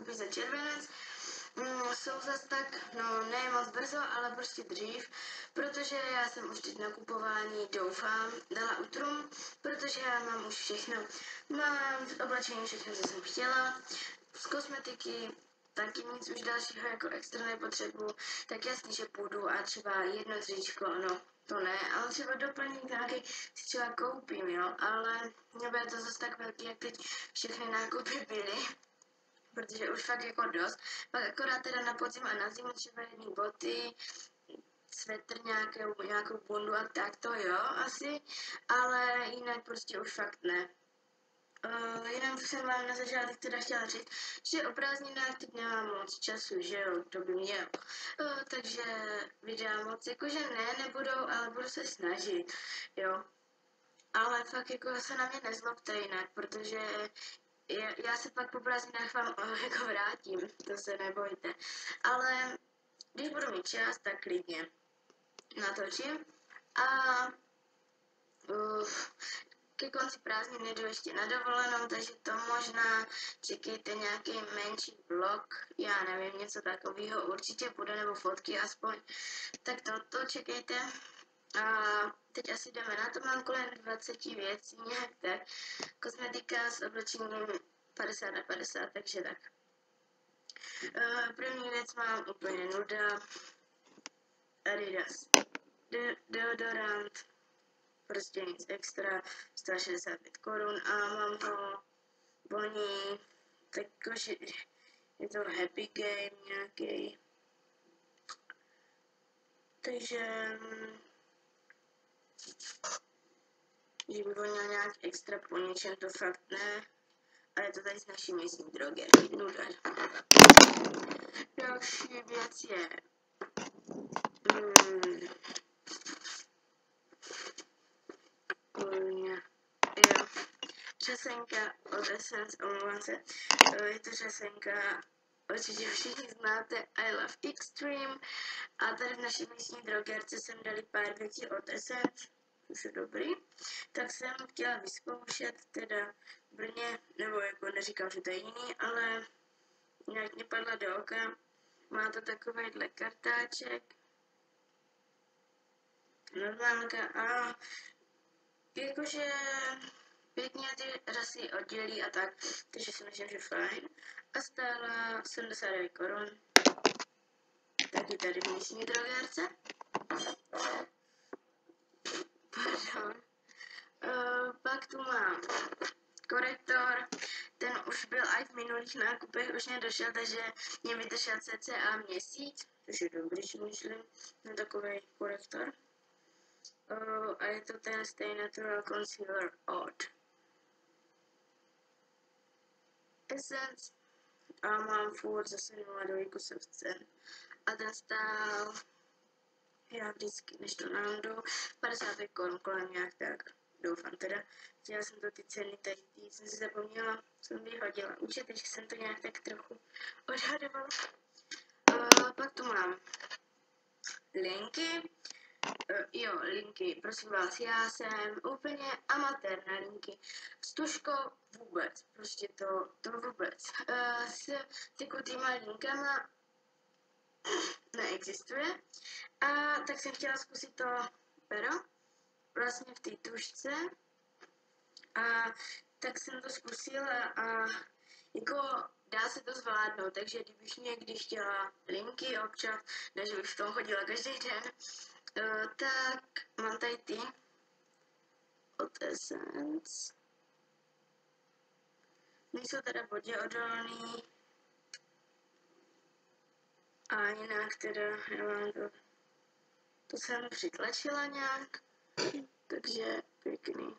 nákupy za červenec jsou zase tak, no ne moc brzo, ale prostě dřív, protože já jsem už teď nakupování, doufám, dala utrum, protože já mám už všechno. Mám v oblečení všechno, co jsem chtěla, z kosmetiky, taky nic už dalšího jako extra nepotřebuju, tak jasně, že půjdu a třeba jedno tričko, no to ne, ale třeba doplňk nějaký si třeba koupím, jo, ale nebude to zase tak velký, jak teď všechny nákupy byly, protože už fakt jako dost. Pak akorát teda na podzim a na zimu třeba jedný boty, svetr nějakou bundu a tak to jo, asi, ale jinak prostě už fakt ne. Jenom jsem vám na začátek teda chtěla říct, že o prázdninách teď nemám moc času, že jo, to by měl. Takže videa moc jakože nebudou, ale budu se snažit, jo. Ale fakt jako se na mě nezlobte jinak, protože já se pak po prázdninách vám jako vrátím, to se nebojte. Ale když budu mít čas, tak klidně natočím. A ke konci prázdnin jdu ještě na dovolenou, takže to možná čekejte nějaký menší vlog, já nevím, něco takového určitě bude, nebo fotky aspoň. Tak to čekejte. A teď asi jdeme na to, mám kolem 20 věcí, nějak tak. Kosmetika s oblečením 50 na 50, takže tak. První věc mám úplně nuda. Adidas. Deodorant. Prostě nic extra, 165 korun a mám ho, voní, takže je to Happy Game nějaký. Takže že by vonil nějak extra po něčem, to fakt ne. A je to tady z naší místní drogery. Nuda. Další věc je jo, řasenka od Essence, omlouvám se. Je to řasenka, určitě všichni znáte, I Love Extreme. A tady v naší místní drogerce jsem dali pár věcí od Essence, už je dobrý. Tak jsem chtěla vyzkoušet teda v Brně, nebo jako neříkám, že to je jiný, ale nějak mě padla do oka. Má to takovýhle kartáček. Normálka a jakože pěkně ty rasy oddělí a tak, takže si myslím, že fajn. A stála 79 korun. Taky tady v místní drogerce. Pardon. Pak tu mám korektor, ten už byl i v minulých nákupech, už mě došel, takže mě vydržel cca měsíc, což je dobrý, si myslím, na takový korektor. A je to ten Stay Natural Concealer Oud Essence a mám furt zase 0,2 kusov cen. A ten stál, já vždycky, než to najdu, 55 korun kolem nějak tak. Doufám teda, chtěla jsem to ty ceny tady, jsem si zapomněla, jsem vyhodila účet, takže jsem to nějak tak trochu odhadovala. Pak tu mám linky. Jo, linky, prosím vás, já jsem úplně amatér na linky. S tuškou vůbec, prostě to vůbec. S tekutýma linkama neexistuje. A tak jsem chtěla zkusit to pero, vlastně v té tušce. A tak jsem to zkusila a jako dá se to zvládnout, takže kdybych někdy chtěla linky občas, než bych v tom chodila každý den, tak mám tady ty od Essence. Nejsou teda vodě odolný. A jinak teda, já vám to jsem přitlačila nějak, takže pěkný.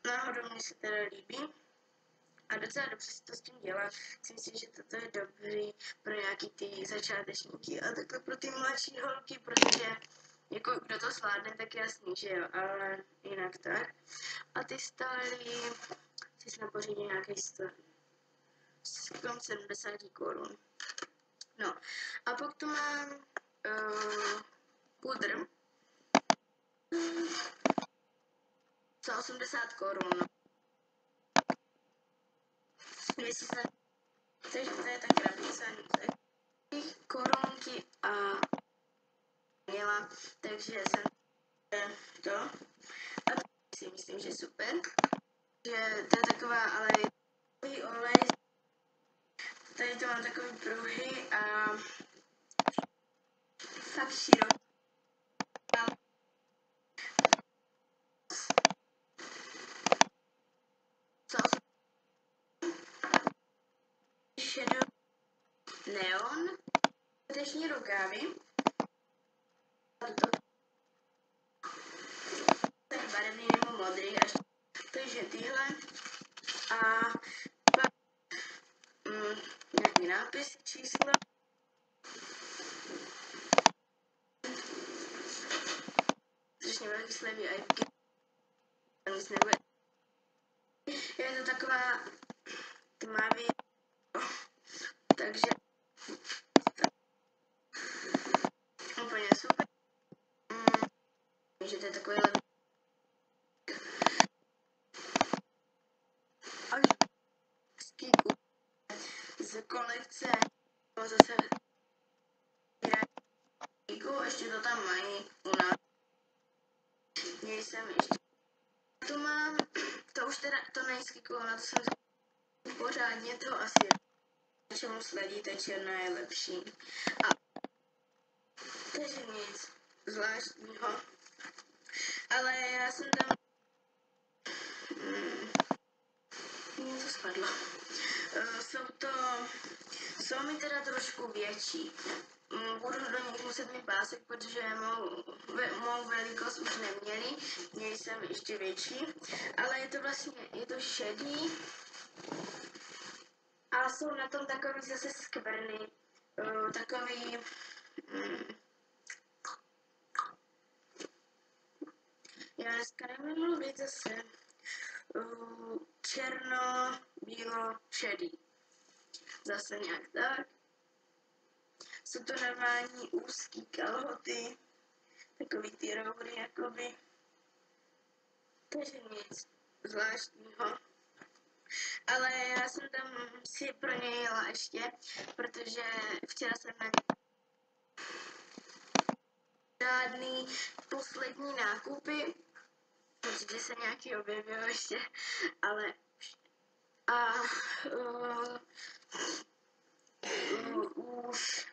Náhodou mě se teda líbí. A docela dobře se to s tím dělá. Si myslím, že toto je dobrý pro nějaký ty začátečníky a takhle pro ty mladší holky, protože jako kdo to zvládne, tak jasný, že jo, ale jinak tak. A ty stály, si jsme pořídili nějaký 70 korun. No, a pak tu mám pudr za 80 korun. Takže to je ta krabice, korunky a měla, takže jsem to. A to si myslím, že super. Že to je taková, ale olej. Tady to má takový pruhy a fakt široký. Šedou neon, teční rukávy. Tady barevný nebo modrý, až takže tyhle. A pak nějaký nápis, číslo. Strašně velký slevy a nic nebude. Je to taková tmavý, takže úplně super. Že to je takový lepší. Až skýku z kolekce zase skýku, ještě to tam mají u nás. Měli jsem ještě tu mám, to už teda, to nejskýku, na to jsem pořádně, to asi čemu sledíte, černá je lepší. A takže nic zvláštního. Ale já jsem tam něco spadlo. Jsou mi teda trošku větší. Budu do nich muset mít pásek, protože mou velikost už neměli. Měli jsem ještě větší. Ale je to vlastně, je to šedý. A jsou na tom takový zase skvrny. Takový... Já dneska nevím mluvit zase. Černo, bílo, šedý. Zase nějak tak. Jsou to normální úzký kalhoty, takový ty roury jakoby. Takže nic zvláštního. Ale já jsem tam si pro ně jela ještě, protože včera jsem na žádný poslední nákupy. Určitě se nějaký objevil ještě, ale už